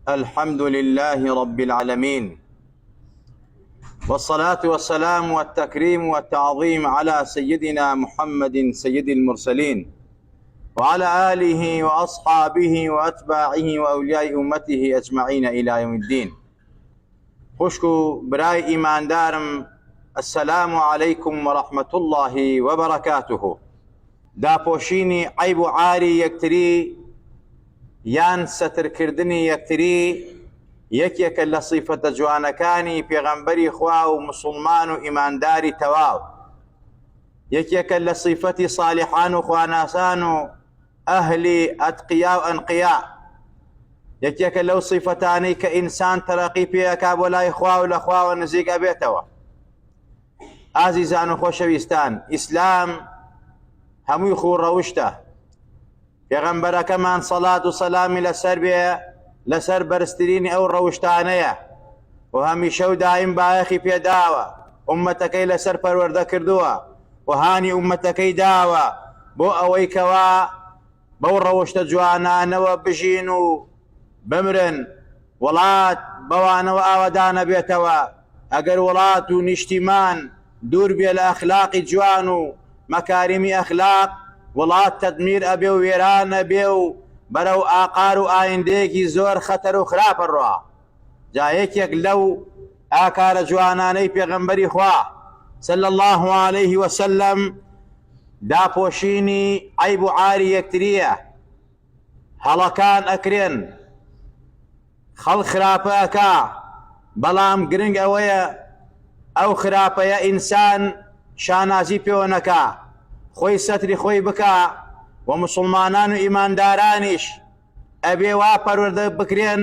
الحمد لله رب العالمين، والصلاة والسلام والتكريم والتعظيم على سيدنا محمد سيد المرسلين وعلى آله وأصحابه وأتباعه وأولياء أمته أجمعين إلى يوم الدين. خوشكو براي إيمان دارم، السلام عليكم ورحمة الله وبركاته. داپۆشینی عیب و عاری یەکتری یان سەترکردنی یەکتری یەکێکە لە صیفەتە جوانەکانی پێغەمبەری خوا و مسلمان و ئیمانداری تەواو، یەکێکە لە صیفەتی صالحان و خواناسان و ئەهلی ئەتقیا و ئەنقیا، یەکێکە لەو صیفەتانەی کە ئینسان تەرەقی پێیەکا بۆ لای خوا و لە خواوە نزیک ئەبێتەوە. ئازیزان و خۆشەویستان، ئیسلام هەمووی خوڕەوشتە. پێغەمبەرەکەمان سەڵات و سەلامی لەسەر بێ لەسەر بەرزترینی ئەو ڕەوشتانەیە و هەمیشە و دایم بایەخی پێداوە، ئومەتەکەی لەسەر پەروەردە کردووە و هانی ئومەتەکەی داوە بۆ ئەوەی کەوا بەو ڕەوشتە جوانانەوە بژین و بمرن، وڵات بەوانەوە ئاوەدانە بێتەوە. ئەگەر وڵات و نیشتیمان دوور بێ لە ئەخلاقی جوان و مەکاریمی ئەخلاق، وڵات تەدمیر ئەبێ و وێران ئەبێ و بەرەو ئاقار و ئایندەیەکی زۆر خەتەر و خراپە ڕوا. جا یەکێک لەو ئاکارە جوانانەی پێغەمبەری خوا صلی الله عليه وسلم داپۆشینی عیب و عاری یەکتریە. هەڵەکان ئەکرێن، خەڵک خراپە ئەکا، بەڵام گرنگ ئەوەیە ئەو خراپەیە ئینسان شانازی پێوە نەکا، خۆی سەتری خۆی بکا و مسلمانان و ئیماندارانیش ئەبێ وا پەروەردە بکرێن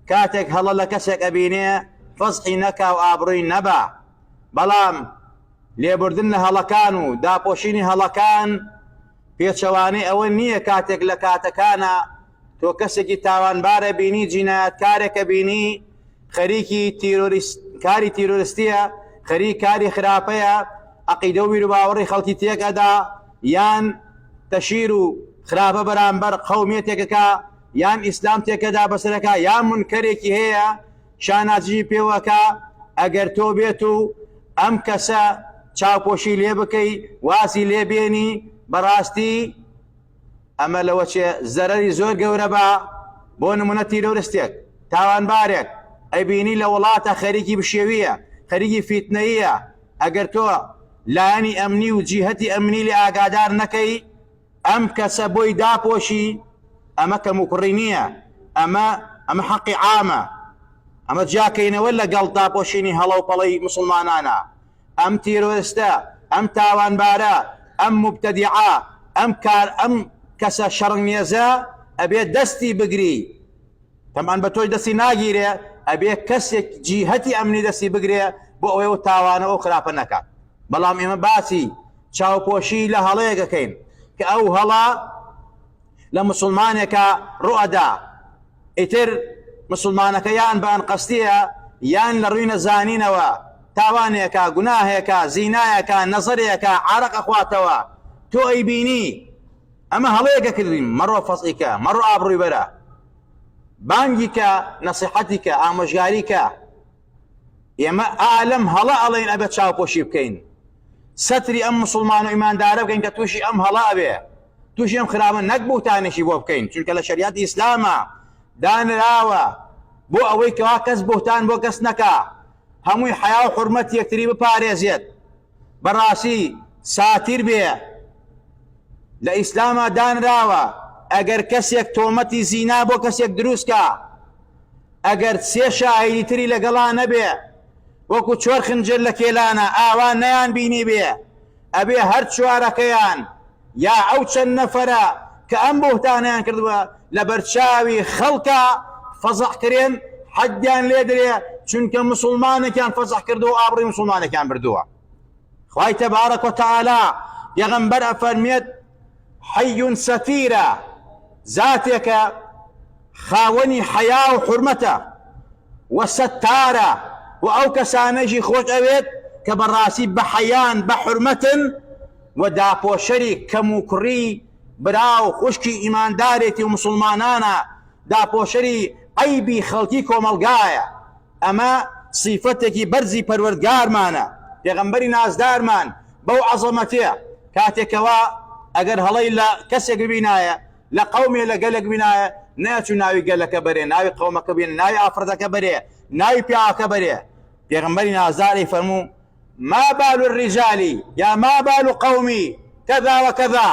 کاتێک هەڵە لە کەسێک ئەبینێ فەزحی نەکا و ئابڕووی نەبا. بەڵام لێبوردن لە هەڵەکان و داپۆشینی هەڵەکان پێچەوانەی ئەوە نییە کاتێک لە کاتەکانە تۆ کەسێکی تاوانبارە بینی، جینایەتکارێکە بینی، خەریکی کاری تیرۆریستیە، خەریک کاری خراپەیە، عەقیدە و بیر و باوەڕی خەڵکی تێک ئەدا، یان تەشیر و خراپە بەرامبەر قەومێتێکەکە، یان ئیسلام تێکەدا بەسەرەکە، یان منکەرێکی هەیە شانازی پێوەکە. ئەگەر تۆ بێت و ئەم کەسە چاوپۆشی لێ بکەی، واسی لێ بێنی، بەڕاستی ئەمە لەوە چێ زەرەری زۆر گەورە بە. بۆ نمونە تیرۆریستێک، تاوانبارێک ئەبینی لە وڵاتە خەریکی بشێویە، خەریکی فیتنەیە، ئەگەر تۆ لایەنی ئەمنی و جیهەتی ئەمنی لێ ئاگادار نەکەی، ئەم کەسە بۆی داپۆشی، ئەمە کەموکڕی نییە، ئەمە حەقی عامە، ئەمە جاکەینەوە لەگەڵ داپۆشینی هەڵە و پەڵەی مسلمانانە. ئەم تیرۆریستە، ئەم تاوانبارە، ئەم مبتەدیعە، ئەم کەسە شەڕنگێزە ئەبێ دەستی بگری. تەمان بە تۆی دەستی ناگیرێ، ئەبێ کەسێک جیهەتی ئەمنی دەستی بگرێ بۆ ئەوەی و تاوانەوە و خراپە نەکات. بەڵام ئێمە باسی چاوپۆشی لە هەڵەیەکەکەین کە ئەو هەڵە لە مسلمانێکە ڕوئەدا، ئیتر مسلمانەکە یان بەئەن قەستیە یان لە ڕووی نەزانینەوە تاوانێکە، گوناهێکە، زینایەکە، نەزەرێکە، عارەق ئەخواتەوە، تۆ ئەیبینی ئەمە هەڵەیەکە کردین، مەڕۆ فەزعیکە، مەڕۆ ئابڕووی بەرە، بانگی کە، نەسیحەتی کە، ئامۆژگاری کە. ئێمە ئالەم هەڵە ئەڵێن ئەبێ چاوپۆشی بکەین، سەتری ئەم مسلمان و ئیماندارە بکەین کە تووشی ئەم هەڵە ئەبێ، تووشی ئەم خراپە نەک بوتانێکی بۆ بکەین، چونکە لە شەریعەتی ئیسلامە دانراوە بۆ ئەوەی کەوا کەس بوتان بۆ کەس نەکا، هەمووی حیا و حورمەت یەکتری بپارێزێت، بەڕاستی ساتیر بێ. لە ئیسلامە دانراوە ئەگەر کەسێک تۆمەتی زینا بۆ کەسێک دروستکە، ئەگەر سێ شاهیدی تری لەگەڵا نەبێ، وەکو 4 خنجر لە کێلانە ئاوان نەیان بینی بێ، ئەبێ هەر چوارەکەیان یا ئەو چەند نەفەرە کە ئەم بۆتانیان کردووە لە بەرچاوی خەڵکە فەزەحکرێن، حەدیان لێ درێ، چونکە مسلمانێکیان فەزەح کردووە و ئابڕووی مسلمانێکیان بردووە. خوای تەبارەک وتەعالا پێغەمبەر ئەفەرمێت حەیٌ سەتیرە، زاتێکە خاوەنی حیا و حورمەتە و سەتارە، و ئەو کەسانەژی خۆش ئەوێت کە بەڕاستی بە حەیان بە حورمەتن و داپۆشەری کەم و کوڕی براو خوشکی ئیماندارێتی و مسلمانانە، داپۆشەری عیبی خەڵکی کۆمەڵگایە. ئەمە سیفەتێکی بەرزی پەروەردگارمانە، پێغەمبەری نازدارمان بەو عەزەمەتەیە کاتێکەوە ئەگەر هەڵەی لە کەسێک ببینایە لە قەومێ لە گەلێک بینایە ناچوو ناوی گەلەکە بەرێ، ناوی قەومەکە بێنێ، ناوی ئافرەتەکە بەرێ، ناوی پیاوەکە بەرێ. پێغەمبەری نازداری فەرموو ما بال الرجال یا ما بال قومی كذا وكذا،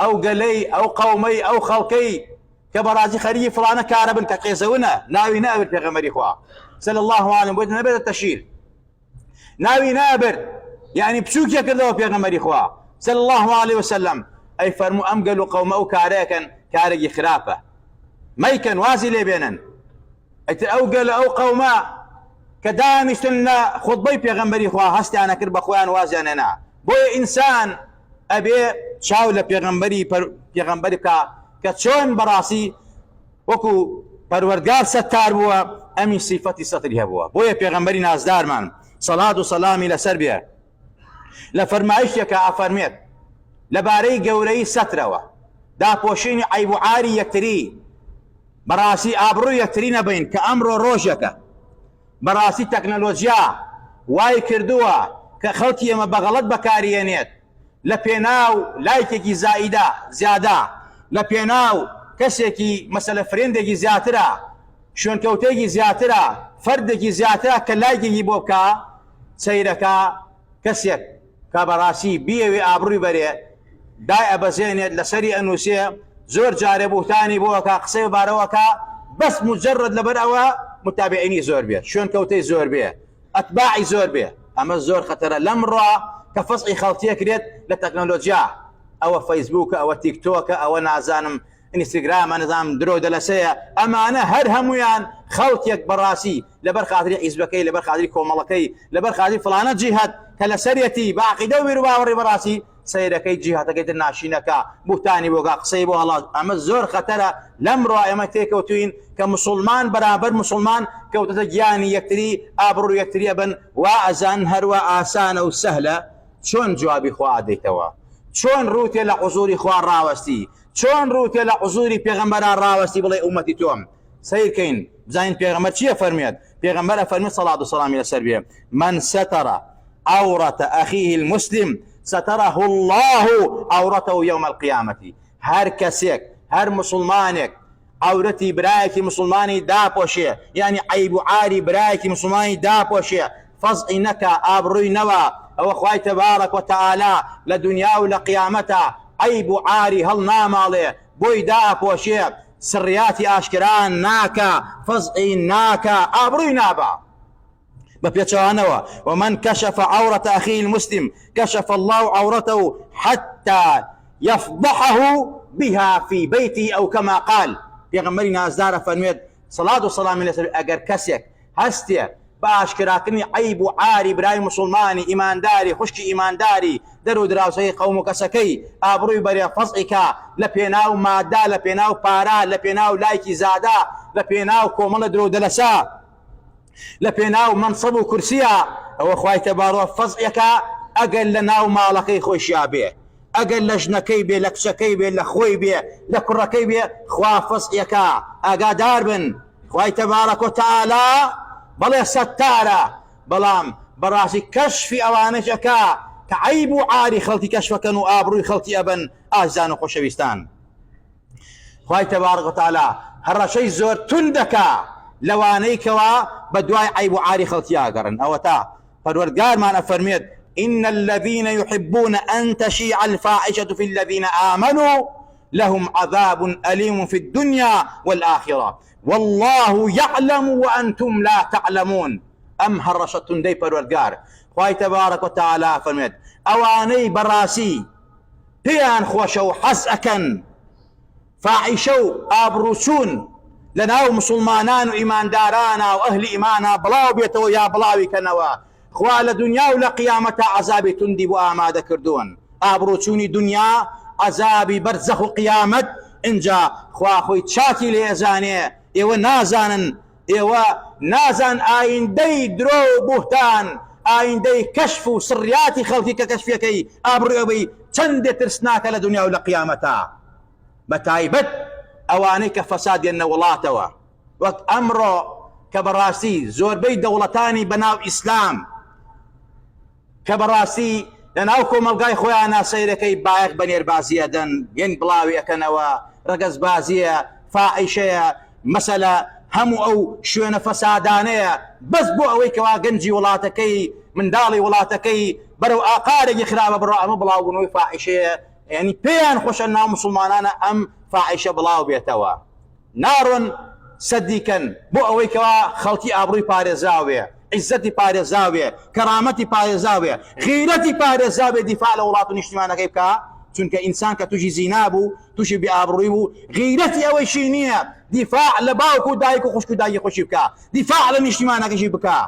ئەو گەلەی ئەو قەومەی ئەو خەڵکەی کە بەڕازی خەریکی فڵانە کارە بن کە قێزەونە ناوی نابرد پێغەمبەری خوا صلی الله علیه و سلم نەبێتە تەشیر، ناوی نابرد، یعنی بچووکیە کردەوە پێغەمبەری خوا صلی الله علیه و سلم. ئەی فەرموو ئەم گەل و قەومە ئەو کارەیەکەن کارێکی خراپە مەیکەن وازی لێبێنن. ئەیتر ئەو گەلە ئەو قەومە کە دانیشتن لە خوتبەی پێغەمبەری خوا هەستیانە کرد بە خۆیان وازیان هێنا. بۆیە ئینسان ئەبێ چاو لە پێغەمبەری بکە کە چۆن بەڕاستی وەکو پەروەردگار سەتار بووە ئەمی سیفەتی سەتری هەبووە. بۆیە پێغەمبەری نازدارمان سەڵات و سەلامی لەسەر بێ لە فەرمایشتێکە ئەفەرمێت لەبارەی گەورەی سەترەوە داپۆشینی عیب و عاری یەکتری، بەڕاستی ئابڕووی یەکتری نەبین کە ئەمڕۆ ڕۆژەکە بەڕاستی تەکنەلۆجیا وای کردووە کە خەڵکی ئێمە بەغەڵەت بەکارهێنێت لە پێناو لایکێکی زیادە، لە پێناو کەسێکی مەسەلە فرێندێکی زیاترە، شوێنکەوتێکی زیاترە، فەردێکی زیاترە کە لایکێکی بۆ بکە سەیرەکە کەسێک کە بەڕاستی بیەوێ ئابڕووی بەرێ دای ئەبەزێنێت لەسەری ئەنووسێ زۆر جارێ بوتانی بۆەکە قسەی بارەوەکە بەس مجرد لەبەر ئەوە متابعینی زۆر بێت، شوێنکەوتەی زۆر بێ، ئەتباعی زۆر بێ. ئەمە زۆر خەتەرە لەمڕۆ کە فەسحی خەڵکیە کرێت لە تەکنۆلۆجیا، ئەوە فەیسبووکە، ئەوە تیکتۆکە، ئەوە نازانم ئینستاگرامە، نەزانم درۆ دەلەسەیە، ئەمانە هەر هەمویان خەڵکێک بەڕاستی لەبەر خاتری حیزبەکەی، لەبەر خاتری کۆمەڵەکەی، لەبەر خاتری فڵانە جیهات کە لەسەرەتی بە عەقیدە و بیر و باوەڕی بەڕاستی سەیرەکەی جیهاتەکەی تر ناشینەکە بوتانی بۆگا قسەی بۆ هەڵات. ئەمە زۆر خەتەرە. لەمڕۆ ئێمە تێکەوتوین کە مسلمان بەرامبەر مسلمان کەوتەتە گیانی یەکتری، ئابڕوو یەکتریە بن. وا ئەزان هەروە ئاسانە و سەهلە چۆن جوابی خوا دەیتەوە، چۆن ڕووتێ لە حوزوری خوا ڕاوەستی، چۆن ڕووتێ لە حوزوری پێغەمبەران ڕاوەستی بڵێ ئومەتی تۆم سیرکەین. بزانین پێغەمبەر چییە فەرمێت؟ پێغەمبەر ئەفەرمێت سەڵات و سەلامی لەسەر بێ من ستر عورة أخيه المسلم ستره الله عورته يوم القيامة. هر کەسێک هەر مسلمانێک عورەتی برایەکی مسلمانی داپۆشێ، یعنی عیب و عاری برایەکی مسلمانی داپۆشێ، فەزعی نەکە، ئابڕووی نەوە، ئەوە خوای تەبارەک و تەعالا لە دنیا و لە قیامەتە عیب و عاری هەڵ ناماڵێ، بۆی داپۆشێ، سڕیاتی ئاشکران ناکە، فەزعی ناکە، ئابڕووی نابە بپێچەوانەوە. ومن كشف عورة أخيه المسلم كشف الله عورته حتى يفضحه بها في بيته أو كما قال. پێغەمبەری نازدارە فەرمێت سەڵات و سەلامی لەسەر ئەگەر کەسێک هەستێ بە ئاشکراکردنی عیب و عاری برای مسلمانی ئیمانداری خوشکی ئیمانداری دەر و دراوسەی قەوم و کەسەکەی ئابڕووی بەرێ، فەزعیکە لە پێناو مادە، لە پێناو پارە، لە پێناو لایکی زادە، لە پێناو کۆمەڵە درۆ دەلەسا، لە پێناو مەنسەب و کورسیە، ئەوە خوای تەبارەک فەزعیەکە ئەگەر لە ناو ماڵەکەی خۆشیا بێ، ئەگەر لە ژنەکەی بێ، لە کچەکەی بێ، لە خۆی بێ، لە کوڕەکەی بێ، خوا فەزعیەکە. ئاگادار بن خوای تەبارەک و تەعالا بەڵێ سەتارە، بەڵام بەڕاستی کەشفی ئەوانەشەکە کە عیب و عاری خەڵکی کەشفەکەن و ئابڕووی خەڵکی ئەبن. ئازیزان و خۆشەویستان، خوای تەبارەک و تەعالا هەڕەشەی زۆر توندەکە لەوانەی کەوا بە دوای عیب و عاری خەڵکی ئاگەڕن. ئەوە تا پەروەردگارمان ئەفەرمێت إن الذين يحبون أن تشيع الفاحشة في الذين آمنوا لهم عذاب أليم في الدنيا والآخرة والله يعلم وأنتم لا تعلمون. أم هرشتن دي پروردگار خوای تبارك وتعالى فرميت أواني براسي هيان خوشو حزأكن فاحشو آبروسون لناو مسلمانان و إيماندارانا و أهل إيمانا بلاو بيتو يا بلاوي كنوا خوا لدنيا و لقيامتا عذابي تندي بو آماده كردون. آبروچوني دنيا عذابي برزخ و قيامت انجا خوا خوي تشاكي ليزاني ايوه نازان آيندي درو بوهتان آيندي كشف و سرياتي خلقي ككشفيكي آبروي چند ترسناك لدنيا و لقيامتا بتايبت اواني كفساد ين ولاتوا وەک ئەمڕۆ کە بەڕاستی زۆربەی دەوڵەتانی بەناو ئیسلام کە بەڕاستی لەناو کۆمەلگای خۆیانە سەیرەکەی بایەق بەنێربازیە دەن گەنگ بڵاوی ئەکەنەوە ڕەگەزبازیە فاحیشەیە مەسەلە هەموو ئەو شوێنە فەسادانەیە بەس بۆ ئەوەی کەوا گەنجی وڵاتەکەی منداڵی وڵاتەکەی بەرەو ئاقارێکی خراپە بڕۆ ئەمە بڵاوبوونەوەی فاحیشەیە یعنی پێیان خۆشە ناو مسلمانانە ئەم فاحیشە بڵاو بێتەوە ناڕۆن سەدیکەن بۆ ئەوەی کەوا خەڵکی ئابڕووی پارێزاوێ عیزەتی پارێزاوێ کەرامەتی پارێزاوێ غیرەتی پارێزاوێ دیفاع لە وڵات و نیشتیمانەکەی بکە چونکە ئینسان کە تووشی زینا بوو تووشی بێئابڕووی بوو غیرەتی ئەوەیشی نییە دیفاع لە باوک و دایک و خوشک و دایکی خۆشی بکە دیفاع لە نیشتیمانەکەشی بکە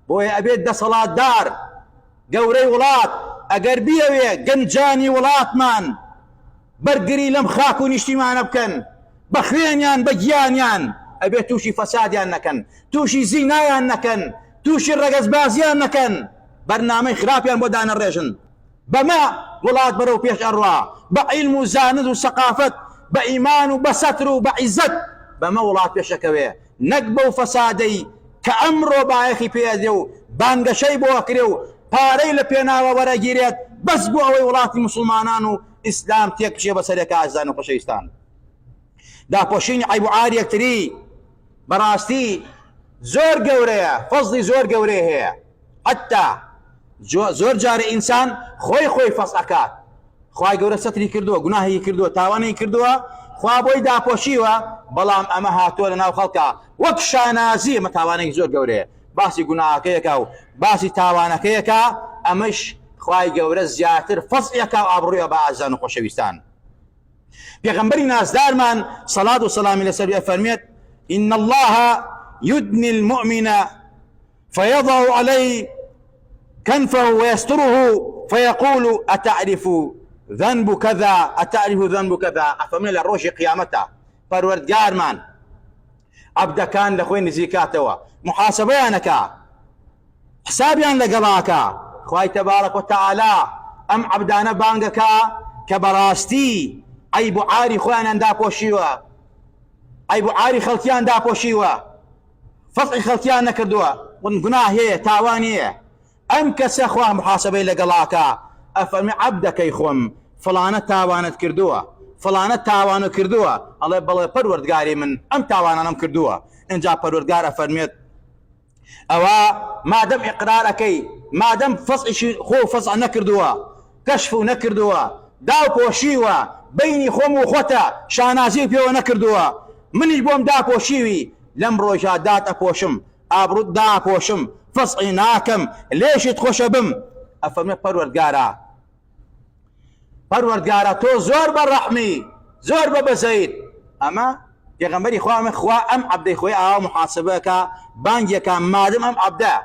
بۆیە ئەبێت دەسەڵاتدار گەورەی وڵات ئەگەر بیەوێ گەنجانی وڵاتمان بەرگری لەم خاک و نیشتیمانە بکەن بە خوێنیان بە گیانیان ئەبێت تووشی فەسادیان نەکەن تووشی زینایان نەکەن تووشی ڕەگەزبازیان نەکەن بەرنامەی خراپیان بۆ دانەڕێژن بەمە وڵات بەرەو پێش ئەڕوا بە عیلم و زانست و سەقافەت بە ئیمان و بە سەتر و بە عیزەت بەمە وڵات پێشەکەوێ نەک بەو فەسادەی کە ئەمڕۆ بایەخی پێدێ و بانگەشەی بۆ ئەکرێ و پارەی لە پێناوە وەرەگیرێت بەس بۆ ئەوەی وڵاتی مسلمانان و ئیسلام تێکچێ بەسەرێکە ئازان و خۆشەویستان داپۆشینی عیب و عار یەکتری بەڕاستی زۆر گەورەیە فەزڵی زۆر گەورەی هەیە حتا زۆر جارە ئینسان خۆی فەز ئەکات خوای گەورە سەتری کردووە گوناهی کردووە تاوانەی کردووە خوا بۆی داپۆشیوە بەڵام ئەمە هاتووە لەناو خەڵکە وەک شانازی ئەمە تاوانێکی زۆر گەورەیە باسی گوناهەکەیەکە و باسی تاوانەکەیەکە ئەمەش خوای گەورە زیاتر فەزڵیەکە و ئابڕوویە بە ئازان و خۆشەویستان پێغەمبەری نازدارمان سەڵات و سەلامی لەسەر ئەفەرمێت إن الله يدني المؤمن فيضع عليه كنفه ويستره فيقول أتعرف ذنب كذا أتعرف ذنب كذا أفهمنا للروش قيامته پروردگار من عبد كان لخوين نزيكاتوا محاسبيانك حسابيان لقلاك خواهي تبارك وتعالى أم عبدانا بانقك كبراستي عيب عاري خوانان دا پوشيوا عيب عاري خلقيان دا پوشيوا فضع خلقيان نكردوا ونقناه هي تاواني أم كسخوا محاسبي لقلاك أفرمي عبدك يخوم فلانة تاوانت كردوا فلانة تاوانت كردوا الله يبالي پروردگاري من أم تاوانا نم كردوا إن جا پروردگار أفرميت أوا ما دم إقراركي ما دم فضع خو فضع نكردوا كشفوا نكردوا داو پوشيوا بيني خوم وخوتا شانازي بيو نكردوا منش بوم دا پوشيوي لم روجا دات أپوشم أبرد دا أپوشم فصعي ناكم ليش تخوش بم أفهمي پروردگارا تو زور بالرحمي زور ببزيد أما يغمبري خوا أم عبدي خوي أو محاسبك بانجيك مادم أم عبدا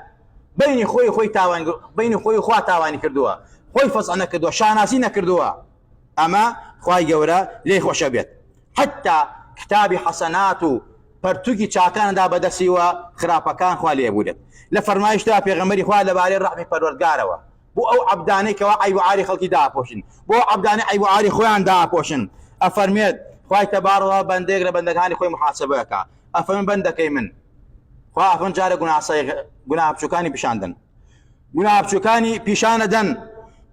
بيني خوي تاواني بيني خوي خوا تاواني كردوا خوي فصع نكردوا شاناسي نكردوا أما خواي جورا ليه خوش بيت حتى كتابي حسناتو پرتوکی چاکان دا بەدەستیوە خراپەکان خوا لێ بودێت لە فەرمایشدا پێغەمبەری خوا لەبارەی ڕەحمی پەروەردگارەوە بۆ ئەو عەبدانەی کەوا عیب و عاری خەڵکی داپۆشن بۆ عەبدانەی عیب و عاری خۆیان داپۆشن ئەفەرمێت خوای تەبارەکە بەندێک لە بەندەکانی خۆی محاسبەکە ئەفەرمێ بەندەکەی من خوا ئەفەرمێ جارە گوناه بچووکانی پیشاندن گوناه بچووکانی پیشانەدەن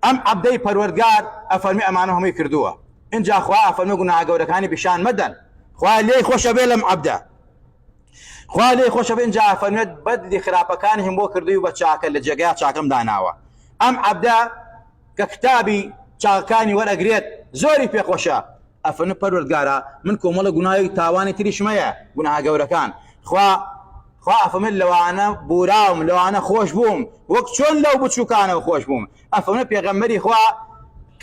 ئەم عەبدەی پەروەردگار ئەفەرمێ ئەمانە هەمووی کردووە اینجا خوا ئەفەرمێ گوناه گەورەکانی پیشان مەدەن خوا لێی خۆشە بێ لەم عەبدە خوا لێی خۆشە بێ اینجا ئەفەرمێت بەدلی خراپەکانی هەم بۆ کردووی بە چاکە لە جێگای چاکەم داناوە ئەم عەبدە کە کتابی چاکەکانی وەرەگرێت زۆری پێخۆشە ئەفەرمێ پەروەردگارە من کۆمەڵە گوناهی تاوانی تریشم هەیە گوناه گەورەکان خوا ئەفەرمێت لەوانە بوراوم لەوانە خۆش بووم وەک چۆن لەو بچووکانەوە خۆش بووم ئەفەرمێ پێغەمبەری خوا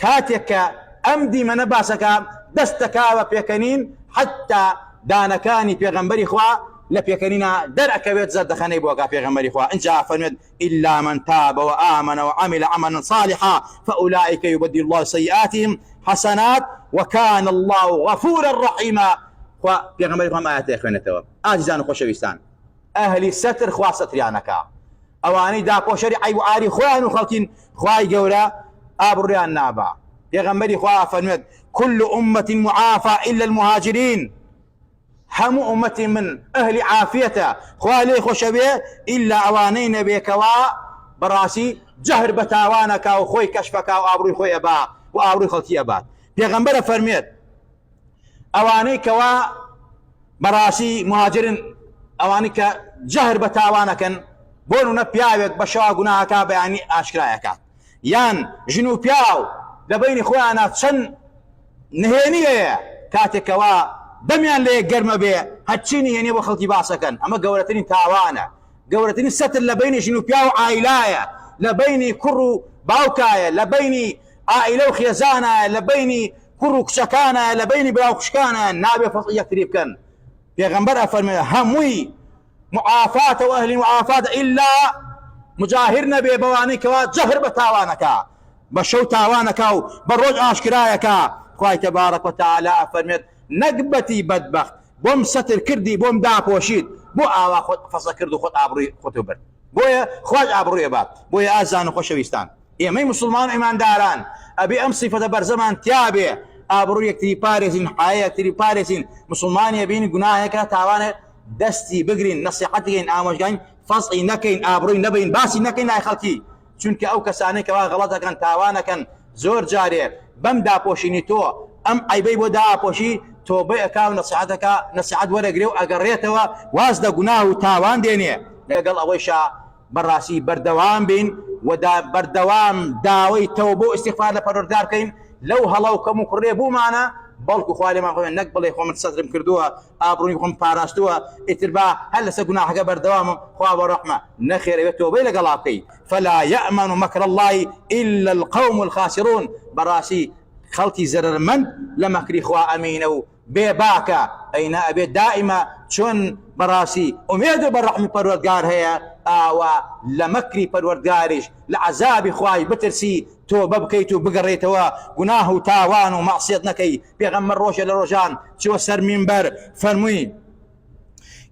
کاتێک کە ئەم دیمەنە باسەکە دەستەکاوە پێکەنین حتا دانەکانی پێغەمبەری خوا لە پێکەنینە دەرەکەوێت زەردەخەنەی بۆگا پێغەمبەری خوا اینجا فەرمێت إلا من تاب وآمن وعمل عملا صالحا فأولئك يبدل الله سيئاتهم حسنات وكان الله غفورا رحيما خوا پێغەمبەری خوا ئاەتە خوێنێتەوە ئازیزان و خۆشەویستان ئەهلی سەتر خوا سەتریانەکە ئەوانەی داپۆشەری عیب و عاری خۆیان و خەڵکین خوای گەورە ئابڕویان نابا پێغەمبەری خوا فەرمێت كل أمة معافى إلا المهاجرين همو أمتي من أهل عافيته خوالي خوشبه إلا أوانين بيكوا براسي جهر بتاوانك وخوي كشفك وأبروي خوي أبا وأبروي خلقي أبا بيغمبر فرميت أواني كوا براسي مهاجرين أواني كجهر بتاوانك بونو نبياوك بشوا قناهك بيعني أشكرايك يان جنو بياو لبيني خوانا تشن نهينية كاتكوا دميان لي قرمه بيه هاتشيني يعني بو خلقي باسكن اما قولتني تاوانا قولتني ستر لبيني شنو بياو عائلايا لبيني كرو باوكايا لبيني عائلة وخيزانا لبيني كرو كشكانا لبيني بلاو كشكانا نابي فصية تريب كان بيغمبر افرمي هموي معافاة واهل معافاة الا مجاهرنا ببواني كوا جهر بتاوانكا بشو تاوانكا بروج اشكرايكا خواهي تبارك وتعالى افرميت نقبتي بدبخت بوم ستر كردي بوم دا بوشيد بو آوا خود فصل كردو خود عبروي خطوبر بويا خواج عبروي بات بويا آزان وخوشويستان إيمي مسلمان إيمان داران أبي أم صفة برزمان تيابي عبروي يكتري باريزين حياة يكتري باريزين مسلمان يبين قناهك تاوانه دستي بقرين نصيحتين آموشقين فصعي نكين عبروي نبين باسي نكين لا يخلقي چونك أو كساني كوا غلطة كان تاوانا كان زور جاري بم دا بوشيني تو أم عيبي بو دا بوشي توبه اكاو نصيحت ولا قريو اقريتوا وازدا قناه تاوان دينيه قال اويشا براسي بردوام بين ودا بردوام داوي توبو استغفار لپروردگار كين لو هلو كم قريبو معنا بلكو خوالي ما خوين نقبل يخوم تصدر مكردوها ابروني يخوم باراستوها اتربا هل سقنا حق بردوام خواب ورحمه نخير توبه لقلابكي فلا يامن مكر الله الا القوم الخاسرون براسي خلقي زرر من لمكري خوا امينو بيباكا اين ابي دائما شون براسي اميد بالرحمه پروردگار هي و لمكري پروردگارش لعذاب خواي بترسي توبه بكيتو بقريتوا قناه تاوان ومعصيه نكي بيغمر روشه لروجان شو سر منبر فرمي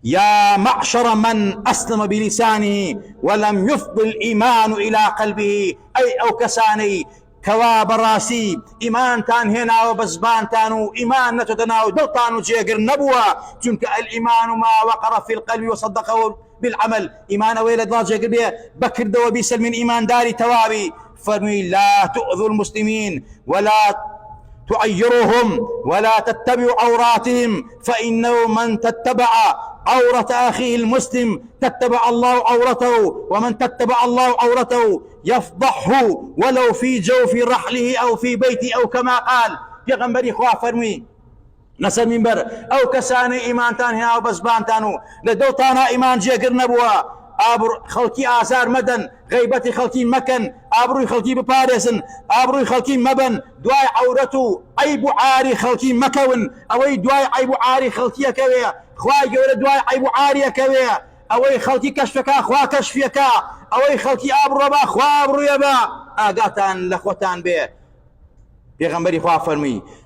يا معشر من أسلم بلسانه ولم يفض الإيمان إلى قلبه أي أو كساني كوا براسي إيمان تان هنا وبزبان تانو إيمان نتدناو دلتانو جيقر نبوة چونك الإيمان ما وقر في القلب وصدقه بالعمل إيمان ويلد الله جيقر بيه بكر دو بيسل من إيمان داري توابي فرمي لا تؤذوا المسلمين ولا تعيروهم ولا تتبعوا عوراتهم فإنه من تتبع عورة أخيه المسلم تتبع الله عورته ومن تتبع الله عورته يفضحه ولو في جوف رحله أو في بيته أو كما قال يغنبري خواه فرمي نسل منبر أو كساني إيمان تان هنا وبزبان تانو لدو تانا إيمان جيقر نبوه ابر خلقي آثار مدن غيبتي خلقي مكن ابروي خلقي ببارسن ابروي خلقي مبن دواي عورتو عيب عاري خلقي مكون اوي دواي عيب عاري خلقي كويا خواي جور دواي عيب عاري كويا اوي خلقي كشفك خوا كشفك اوي خلقي ابربا خوا ابريبا اغاتان لخوتان به پیغمبري خوا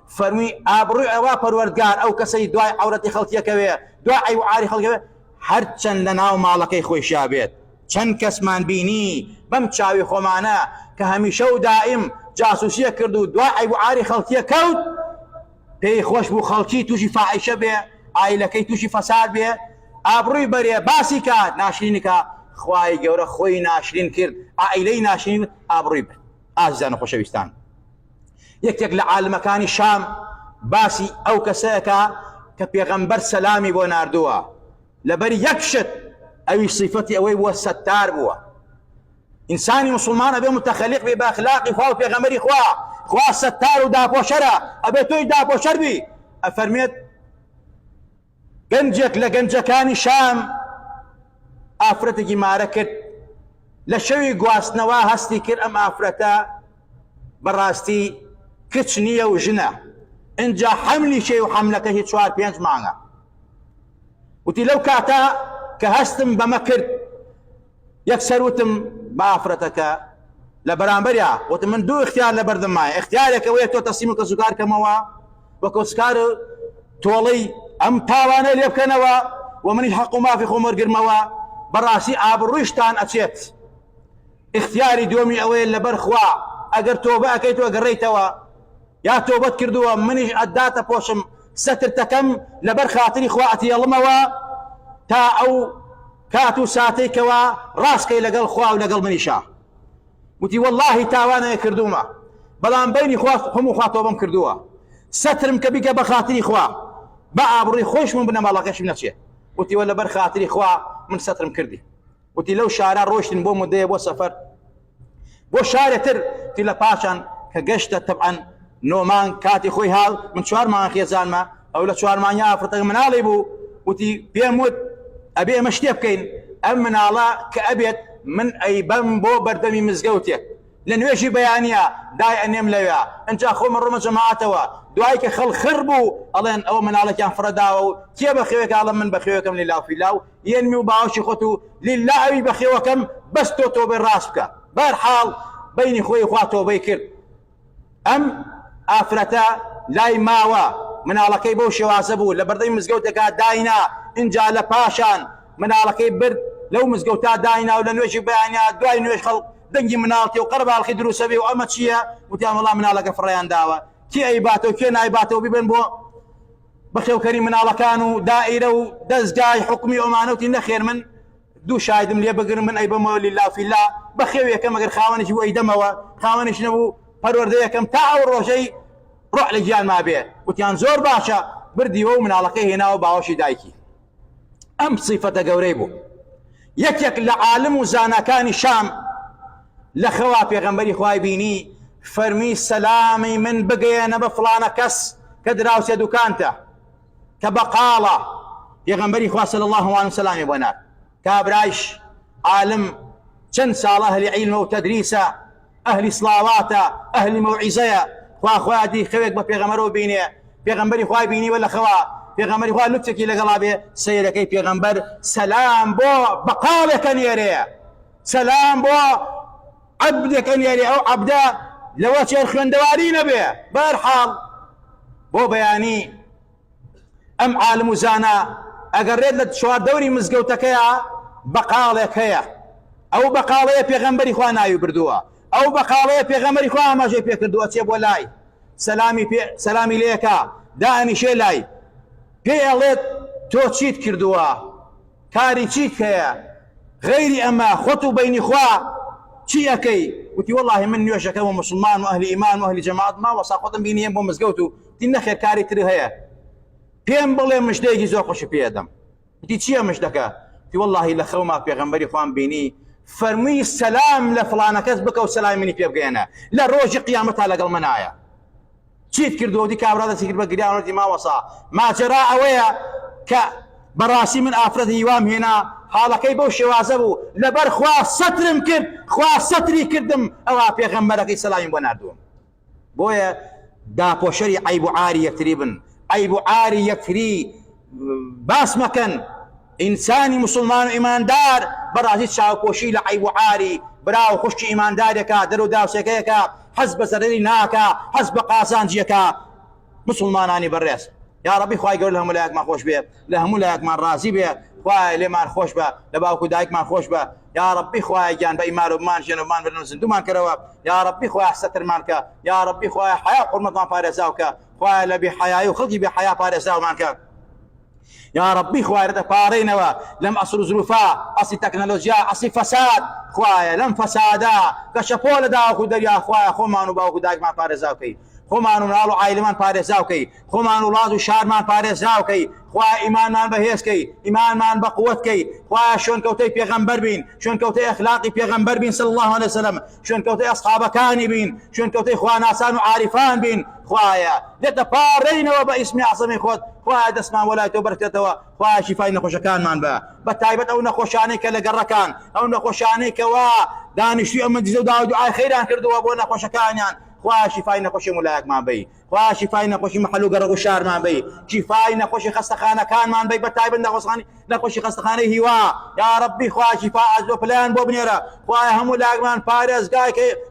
فرمي ابروي اوا پروردگار او كسي دواي عورتي خلقي كويا دواي عيب عاري خلقي هرچەند لە ناو ماڵەکەی خۆی شابێت چەند کەسمان بینی بەم چاوی خۆمانە کە هەمیشە و دائیم جاسوسیە کرد و دوای عیب و عاری خەڵکیە کەوت پێی خۆش بوو خەڵکی تووشی فاحیشە بێ ئایلەکەی تووشی فەساد بێ ئابڕووی بەرێ باسی کات ناشرینکە خوای گەورە خۆی ناشرین کرد ئایلەی ناشرین ئابڕووی برد ئازیزانە خۆشەویستان یەکێک لە عالمەکانی شام باسی ئەو کەسەیەکە کە پێغەمبەر سەلامی بۆ ناردووە لبري يكشت أي صفتي أوي بوا ستار بوا إنساني مسلمان أبي متخلق بي بأخلاقي خوا في غمري خوا ستار ودابو شرع أبي توي دابو شربي أفرميت جنجك لجنجكاني شام أفرتك ماركت لشوي قواس نوا هستي كر أم أفرتا براستي كتشنية وجنة إنجا حملي شيء وحملك هي شوار بينج معنا وتي لو كاتا كهستم بمكر يكسر وتم بافرتك لبرامبريا وتمن دو اختيار لبردم معي اختيارك ويتو تصميم كسكار كموا وكسكار تولي ام تاوانا ليبكنوا ومن الحق ما في خمر قرموا براسي ابروشتان اتشيت اختياري دومي اويل لبرخوا اگر توبه اكيتو اقريتوا يا توبت كردوا مني اداتا بوشم سترتكم لبر خاطري خواتي الله تا أو كاتو ساتيك وراسكي لقل خوا ولقل منيشا وتي والله تاوانا يكردوما بلان بيني خوا هم خواتو بم كردوا سترم كبيك بخاطري خوا بأبري خوش من بنا مالكش بنفسه وتي ولا بر خاطري خوا من سترم كردي وتي لو شارع روشتن بو مدة بو سفر بو شارع تر تلا باشان كقشته طبعا نومان كاتي خوي هال من شوار ما خيزان ما او لا شوار ما يافرط من عليبو وتي بيموت ابي مشتي بكين امن الله كابيت من اي بمبو بردمي مزقوتك لانه يجي بيانيا داي ان يمليا انت اخو من رمز جماعته دعايك خل خربوا الله او من الله كان فرداو كي بخيوك الله من بخيوكم لله في الله ينمي وباوش خطو لله ابي بخيوكم بس توتو بالراسك برحال بيني خوي اخواته بيكر ام افرتا لاي ماوا من على كي بوشي واسبو لبردي مزقوتك داينا ان جاء لباشان من على كي برد لو مزقوتا داينا ولا نوشي بيانيا دواي نوش خلق دنجي منالتي وقرب على الخدرو سبي وامتشيا وتيام الله من على كفريان داوا كي اي باتو كي ناي باتو بيبن بو بخيو كريم من على كانوا دائره ودز جاي حكمي امانوتي نخير من دو شاهد ملي بقر من اي بما لله في الله بخيو يا كما غير خاونش وي دموا خاونش نبو پرورديه كم تعور شيء روح لجيان ما بيه وتيان زور باشا بردي و من على هنا وباوشي دايكي ام صفه قوريبو يك لعالم وزانا كان شام لخوا پیغمبري خواي بيني فرمي سلامي من بقينا بفلانه كس كدراوس دكانته كبقاله پیغمبري خوا صلى الله عليه وسلم يبونات كابرايش عالم چند سال اهل علم وتدريسه اهل صلاواته اهل موعظه خوا دي خويك بپیغمبرو بيني پیغمبري خواي بيني ولا خوا پیغمبري خوا لطفك لقلابه سيركي پیغمبر سلام بو بقالك نيري سلام بو عبدك ان يري او عبدا لو شيخ دوارين به برحال بو بياني ام عالم زانا اقريت لك شو دوري مزقوتك يا بقالك هي او بقاليه پیغمبري خوانا يبردوا او بقاليه پیغمبري خوانا ما جاي بيكردوا تشيب ولاي سلامي ليك داني شيلاي بيالت تو تشيت كردوا كاري تشيت هي غيري اما خطو بيني خوا شي اكي وتي والله من يوشك هو مسلمان واهل ايمان واهل جماعه ما وساقط بيني يم مزقوتو تي خير كاري تري هي بيم بلي مش ديجي زوقش في ادم تي تشي مش دكا تي والله الا خو ما بيغمبري خوان بيني فرمي السلام لفلان كسبك وسلام مني في بقينا لا روج قيامتها لقل منايا شيت كردو دي كابراده سكر بقريان ما وصا ما جراء ويا ك براسي من افرد يوام هنا حالا كي بو شوازبو لبر خوا سترم كرد خوا ستري كردم او پیغمبرك سلام بنادوم بويا دا بوشري عيب عاري يكتريبن عيب عاري يكتري باس مكان انساني مسلمان ايمان دار برازي شاو بوشي لعيب عاري براو خش ايمان دارك درو داو سكيكا حسب سريناكا حسب قاسانجيكا مسلماناني بريس يا ربي خواي يقول لهم ولاك ما خوش به لهم ولاك ما راضي به خواي لي ما خوش به لباوكو دايك ما خوش به يا ربي خواي جان بايمان ومان جن ومان بنزندو مان كروا يا ربي خواي ستر مالك يا ربي خواي حياه حرمه ما فارزاوك خواي لبي حياه وخلقي بحياه فارزاو مانك يا ربي خواي رد بارينوا لم اصل ظروفا اصل تكنولوجيا اصل فساد خواي لم فسادا كشفول داوكو دريا خواي خمانو باوكو دايك ما فارزاوكي خمانو نالو عائلمان پارێزاوکەی خۆمان وڵات و شارمان پارێزاوکەی خوا ئیمانمان بەهێزکەی ئیمانمان بە قووەتکەی خوا شوێنکەوتەی پێغەمبەر بین شوێنکەوتەی ئەخلاقی پێغەمبەر بین صلی الله عليه وسلم شوێنکەوتەی ئەسحابەکانی بین شوێنکەوتەی خواناسان و عارفان بین خوایە لێتە پاڕێینەوە بە ئیسمی عەزەمی خۆت خوایە دەستمان وەلای تۆ بەرکەتەوە خوایە شیفای نەخۆشەکانمان بە بەتایبەت ئەو نەخۆشانەی کە لە گەڕەکان ئەو نەخۆشانەی کەوا دانیشتوی ئەمە دیزە و داوای دوعای خەیران کردووە بۆ نەخۆشەکانیان خوا شفای نەخۆشی مولایەکمان بی خوا شفای نەخۆشی محەل و گەڕەک و شارمان بی شفای نەخۆشی خەستەخانەکانمان بی بەتایبەت نەخۆشی خەستەخانەی هیوا یا ربی خوا شفا ئەزۆ پلەیان بۆ بنێرە خوای هەموو لایەکمان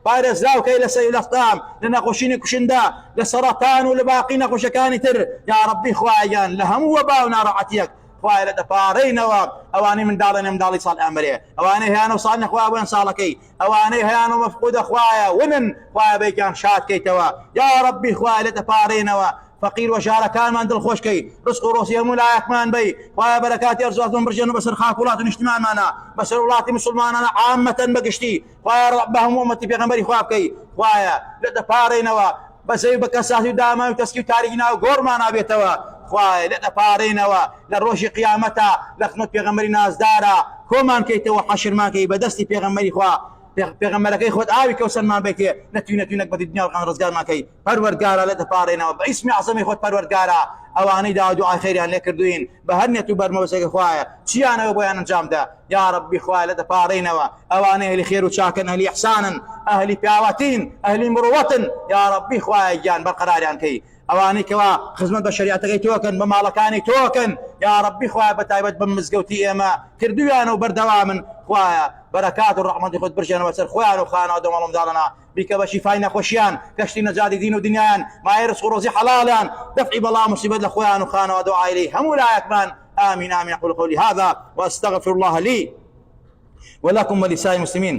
پارێزراوکەی لە سەیلەختام لە نەخۆشینی کوشندە لە سەرەتان و لە باقی نەخۆشەکانی تر یا ربی خوایان لە هەموو وەبا و ناڕەحەتیەک خوای لە دەپارڕینەوە ئەوانەی منداڵی ساڵ ئەمرێ ئەوانەی هەیەن و ساڵ نەخوا بوێن ساڵەکەی ئەوانەی هەیەن و مەفقودە خوایە ونن خوایە بەیکیان شادکەیتەوە یا ربی خوای لە دەپارڕینەوە فقير وشاركان دل خوشكي رزق روسيهم ولا يكمان بي خويا بركات ارزقهم برجن بسر خاكولات الاجتماع معنا بسر ولات مسلماننا عامه بقشتي خويا ربهم امتي بيغمبري خوابكي خويا لدبارينوا بس بكساسي داما وتسكي تاريخنا وغورمانا بيتوا خويا لدبارينوا لروشي قيامتا لخنوت بيغمبري ناس دارا كومان كيتوا حشر ما كي بدستي بيغمبري خوا پیغمبرەکەی خۆت ئاوی کەوسەرمان بێتێ نەتوینەتوینەک بە دنیا و ڕزگارماکەی پەروەردگارە لە دەپارێنەوە بە ئیسمی عەزەمی خۆت پەروەردگارە ئەوانەی داوا دوعای خەیریان لێ کردوین بە هەر نێت و بەرمەوەسێکی خوایە چیانەوە بۆیان ئەنجامدا یا ربی خوایە لە دەپارێنەوە ئەوانەی ئەهلی خێر و چاکن ئەهلی ئیحسانن ئەهلی پیاوەتین ئەهلی مروەتن یا ربی خوایە گیان بەرقەراریان کەی ئەوانەی کەوا خزمەت بە شەریعەتەکەی تۆکن بە ماڵەکانی تۆکن یا ربی خوایە بەتایبەت بە مزگەوتی ئێمە کردویانە و بەردەوامن خوایە بركات الرحمة خود برشان وسر خوان وخانا ودوم مدارنا بك بشفاء نخوشيان كشتي نجاد دين ودنيان ما يرزق روزي حلالان دفع بلا مصيبة لخوان وخانا ودعاء إليه هم لا يكمان آمين آمين أقول قولي هذا وأستغفر الله لي ولكم ولسائر المسلمين.